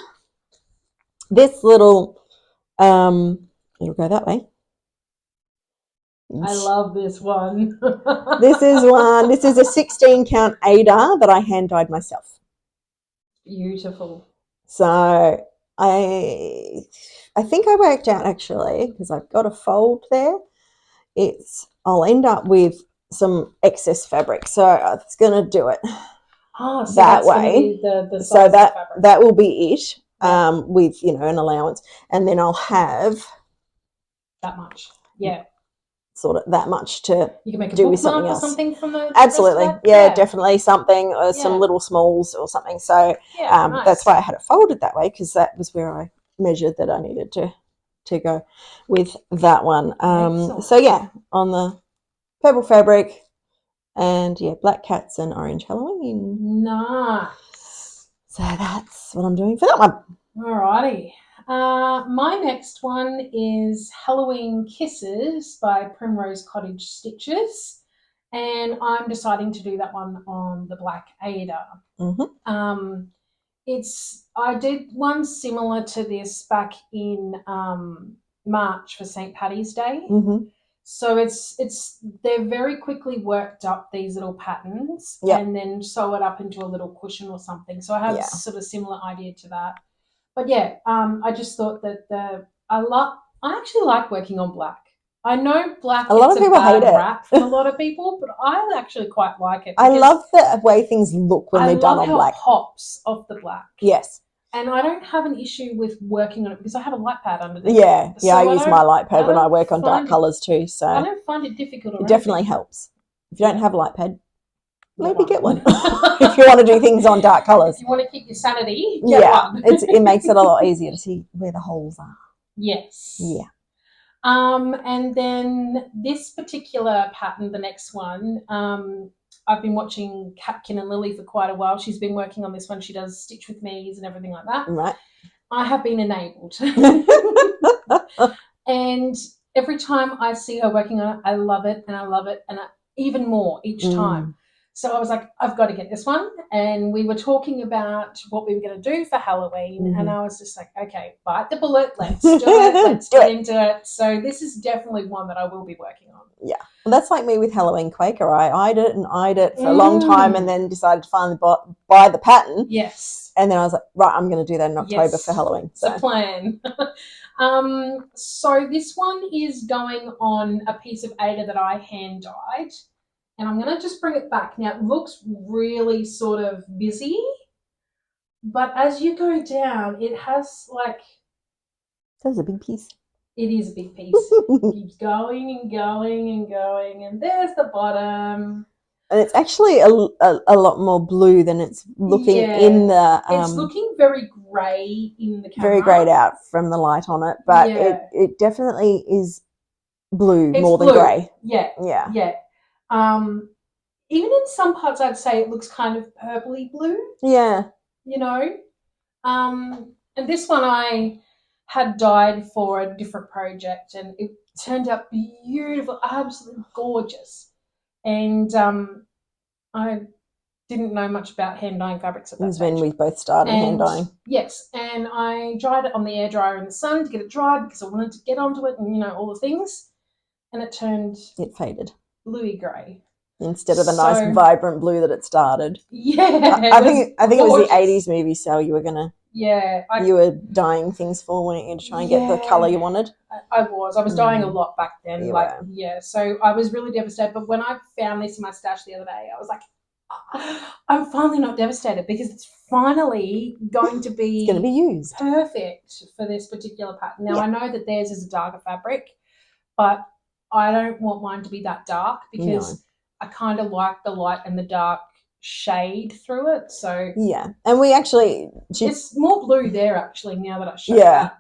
this little, it'll go that way. I love this one. This is a 16 count Ada that I hand dyed myself. Beautiful. So I think I worked out, actually, because I've got a fold there. It's I'll end up with some excess fabric. So I was going to do it Oh, so that that's going to way. be the size So of the fabric. that will be it, Yeah. with, you know, an allowance. And then I'll have that much. Yeah. sort of that much to You can make a do with bookmark something or else. something from the Absolutely. rest of that? Yeah, definitely something, or some Yeah. little smalls or something. So Yeah, nice. that's why I had it folded that way, because that was where I measured that I needed to go with that one. So yeah, on the purple fabric, and yeah, black cats and orange Halloween. Nice. So that's what I'm doing for that one. Alrighty. My next one is Halloween Kisses by Primrose Cottage Stitches, and I'm deciding to do that one on the Black Ada. Mm-hmm. I did one similar to this back in March for St. Paddy's Day. Mm-hmm. So they're very quickly worked up, these little patterns, and then sew it up into a little cushion or something. So I have sort of similar idea to that. But yeah, I just thought that I actually like working on black. I know black gets a bad rap from a lot of people, but I actually quite like it. I love the way things look when they're done on black. I love how it pops off the black. Yes. And I don't have an issue with working on it because I have a light pad underneath. Yeah, so I use my light pad when I work on dark colours too. So I don't find it difficult. It definitely helps. If you don't have a light pad, maybe get one. If you want to do things on dark colours. If you want to keep your sanity, get one. It makes it a lot easier to see where the holes are. Yes. Yeah. And then this particular pattern, the next one, I've been watching Capkin and Lily for quite a while. She's been working on this one. She does Stitch with Me's and everything like that. Right. I have been enabled. And every time I see her working on it, I love it and I love it, and even more each time. So I was like, I've got to get this one. And we were talking about what we were going to do for Halloween. And I was just like, okay, bite the bullet. Let's do it. Let's get into it. So this is definitely one that I will be working on. Yeah. Well, that's like me with Halloween Quaker. I eyed it for a long time, and then decided to finally buy the pattern. Yes. And then I was like, right, I'm going to do that in October for Halloween. So. It's a plan. So this one is going on a piece of Ada that I hand dyed. And I'm going to just bring it back. Now, it looks really sort of busy, but as you go down, it has like... That's a big piece. It is a big piece. It keeps going and going and going, and there's the bottom. And it's actually a lot more blue than it's looking in the... it's looking very grey in the camera. Very greyed out from the light on it, but it definitely is blue more than grey. Yeah. Even in some parts, I'd say it looks kind of purpley blue. Yeah. You know? And this one I had dyed for a different project, and it turned out beautiful, absolutely gorgeous. And I didn't know much about hand dyeing fabrics at that stage. It was when we both started hand dyeing. Yes, and I dried it on the air dryer in the sun to get it dried because I wanted to get onto it and, you know, all the things. And it faded. Bluey grey. Instead of the nice vibrant blue that it started. Yeah. I think it was the 80s movie cell you were gonna you were dyeing things for, weren't you, to try and get the colour you wanted? I was dyeing a lot back then. So I was really devastated. But when I found this in my stash the other day, I was like, I'm finally not devastated because it's finally going to be used perfect for this particular pattern. Now I know that theirs is a darker fabric, but I don't want mine to be that dark because I kind of like the light and the dark shade through it. So and we actually it's more blue there actually now that I showed that.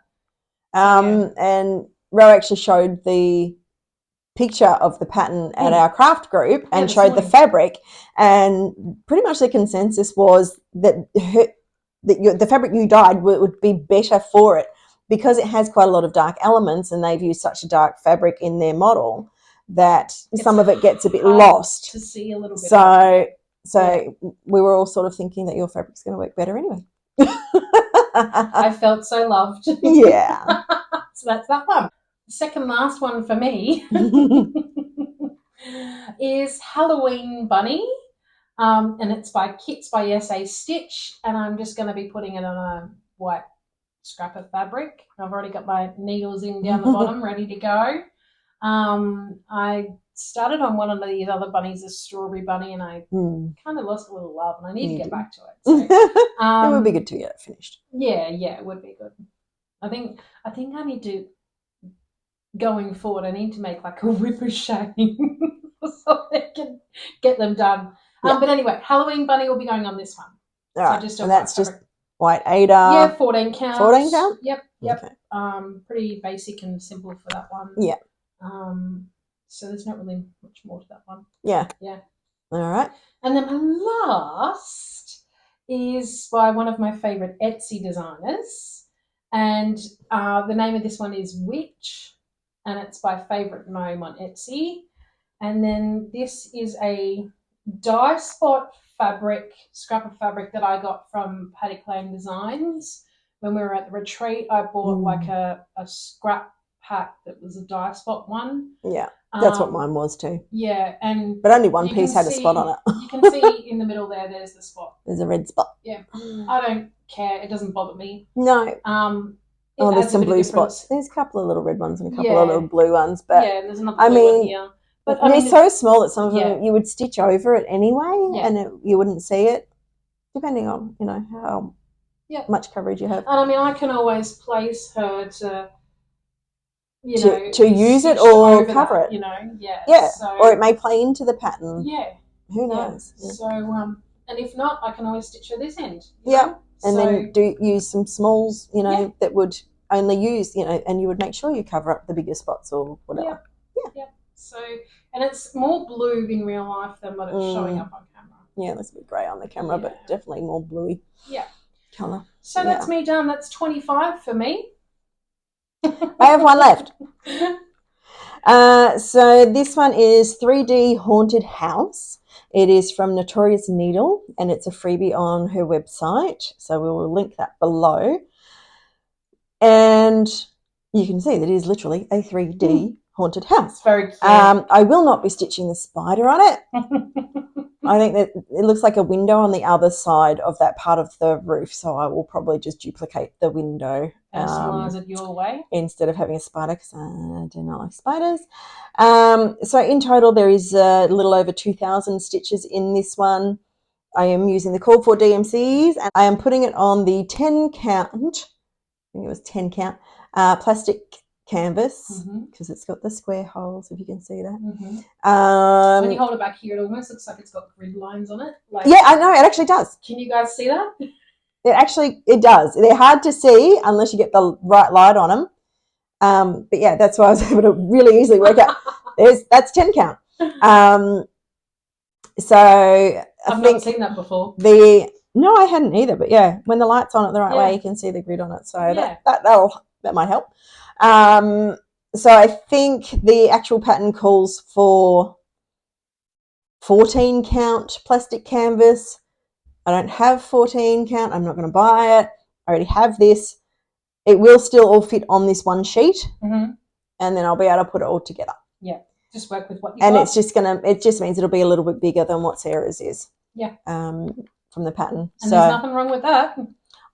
And Ro actually showed the picture of the pattern at our craft group and showed the fabric, and pretty much the consensus was that the fabric you dyed would be better for it because it has quite a lot of dark elements, and they've used such a dark fabric in their model that some of it gets a bit lost to see a little bit. So we were all sort of thinking that your fabric's going to work better anyway. I felt so loved. Yeah. So that's that one. The second last one for me is Halloween Bunny. And it's by Kits by SA Stitch. And I'm just going to be putting it on a white scrap of fabric. I've already got my needles in down the bottom ready to go. I started on one of these other bunnies, a strawberry bunny, and I kind of lost a little love, and I need to get back to it. So, it would be good to get it finished. Yeah, it would be good. I think I need to, going forward, I need to make like a whipper shame so they can get them done. But anyway, Halloween bunny will be going on this one. All right, so just and that's just white Ada. Yeah, 14 count. 14 count? Yep. Okay. Pretty basic and simple for that one. Yeah. So there's not really much more to that one. Yeah. All right. And then my last is by one of my favourite Etsy designers, and the name of this one is Witch, and it's by Favourite Gnome on Etsy. And then this is a dye spot scrap of fabric that I got from Petite Designs. When we were at the retreat, I bought like a scrap pack that was a dye spot one. Yeah, that's what mine was too. Yeah, but only one piece had a spot on it. You can see in the middle there's the spot. There's a red spot. Yeah, I don't care. It doesn't bother me. No. There's some blue spots. There's a couple of little red ones and a couple of little blue ones, but and there's another blue one here. But they're so small that some of them you would stitch over it anyway, and you wouldn't see it, depending on how much coverage you have. And I mean, I can always place her to use it or cover it. So, or it may play into the pattern. Yeah, who knows? Yeah. So and if not, I can always stitch her this end. And then use some smalls, that would only use, and you would make sure you cover up the bigger spots or whatever. Yeah. So, and it's more blue in real life than what it's showing up on camera. Yeah, that's a bit grey on the camera, but definitely more bluey colour. So that's me done. That's 25 for me. I have one left. So this one is 3D Haunted House. It is from Notorious Needle, and it's a freebie on her website. So we will link that below. And you can see that it is literally a 3D haunted house. It's very cute. I will not be stitching the spider on it. I think that it looks like a window on the other side of that part of the roof, so I will probably just duplicate the window. Personalise it your way. Instead of having a spider, because I do not like spiders. So in total, there is a little over 2,000 stitches in this one. I am using the call for DMCs, and I am putting it on the 10 count, I think it was 10 count, plastic canvas, because it's got the square holes, if you can see that. When you hold it back here, it almost looks like it's got grid lines on it. Yeah, I know, it actually does. Can you guys see that? It does. They're hard to see unless you get the right light on them. But yeah, that's why I was able to really easily work out. That's 10 count. So I've never seen that before. No, I hadn't either. But yeah, when the light's on it the right way, you can see the grid on it. So that might help. So I think the actual pattern calls for 14 count plastic canvas. I don't have 14 count. I'm not going to buy it. I already have this. It will still all fit on this one sheet, and then I'll be able to put it all together. Yeah, just work with what you got. And it just means it'll be a little bit bigger than what Sarah's is. Yeah. From the pattern. And there's nothing wrong with that.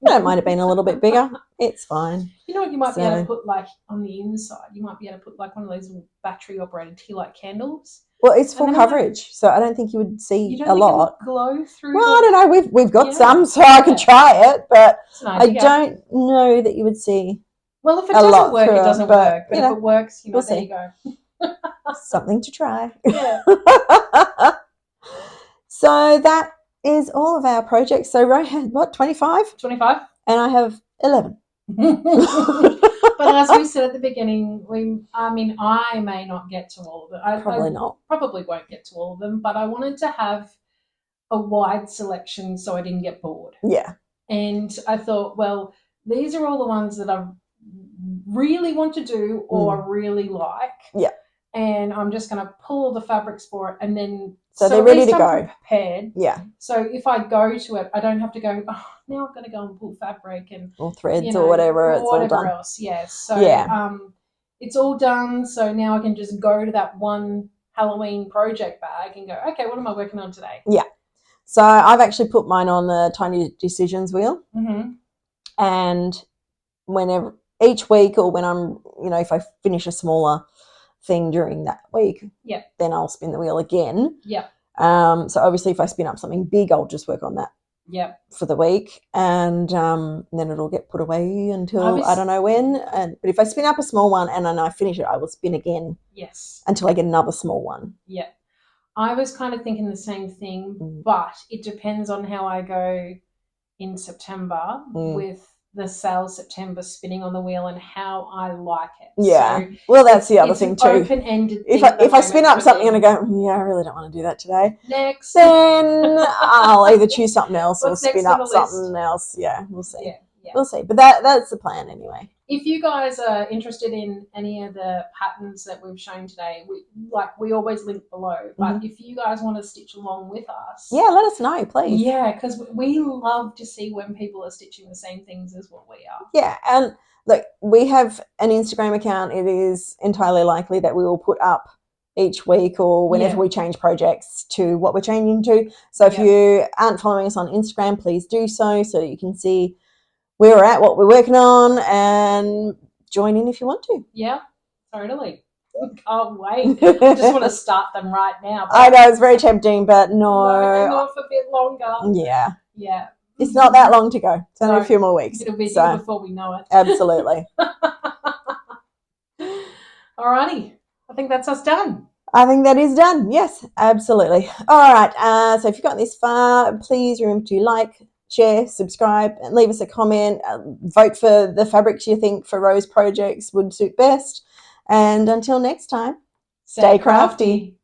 I don't mind it being a little bit bigger. It's fine. You know what you might be able to put on the inside? You might be able to put one of those little battery operated tea light candles. Well, it's full coverage, so I don't think you would see a lot. Glow through. Well, I don't know. We've got some, so I can try it, but I don't know that you would see. Well, if it doesn't work, it doesn't work. But if it works, we'll there see. you go. Something to try. Yeah. So that is all of our projects. So Ro had what, 25? 25. And I have 11. But as we said at the beginning, I may not get to all of it. I probably won't get to all of them, but I wanted to have a wide selection so I didn't get bored. Yeah. And I thought, well, these are all the ones that I really want to do or really like. Yeah. And I'm just going to pull all the fabrics for it, and then so they're ready to go. Prepared. Yeah. So if I go to it, I don't have to go, now I've got to go and pull fabric or threads or whatever. It's all done. Else. Yeah. So it's all done. So now I can just go to that one Halloween project bag and go, okay, what am I working on today? Yeah. So I've actually put mine on the Tiny Decisions wheel. And whenever each week, or when I'm, if I finish a smaller thing during that week, Yep. then I'll spin the wheel again. Yep. So obviously if I spin up something big, I'll just work on that Yep. for the week, and then it'll get put away until I don't know when. But if I spin up a small one and then I finish it, I will spin again. Yes. Until I get another small one. Yep. I was kind of thinking the same thing, but it depends on how I go in September with the sales September spinning on the wheel and how I like it. Yeah. So well, that's the other thing too. Open-ended. If I spin up something and I go, yeah, I really don't want to do that today. Next. Then I'll either choose something else or spin up something else. Yeah, we'll see. Yeah. Yeah. We'll see. But that's the plan anyway. If you guys are interested in any of the patterns that we've shown today, we always link below. But if you guys want to stitch along with us, yeah, let us know, please. Yeah, because we love to see when people are stitching the same things as what we are. Yeah, and look, we have an Instagram account. It is entirely likely that we will put up each week or whenever we change projects to what we're changing to. So if you aren't following us on Instagram, please do so you can see where we're at, what we're working on, and join in if you want to. Yeah, totally. Can't wait. I just want to start them right now. I know, it's very tempting, but no. Hang off a bit longer. Yeah. Yeah. It's not that long to go. It's only a few more weeks. It'll be here before we know it. Absolutely. Alrighty. I think that's us done. I think that is done. Yes, absolutely. All right. So if you've got this far, please remember to like, share, subscribe, and leave us a comment. Vote for the fabrics you think for Rose projects would suit best. And until next time, stay crafty.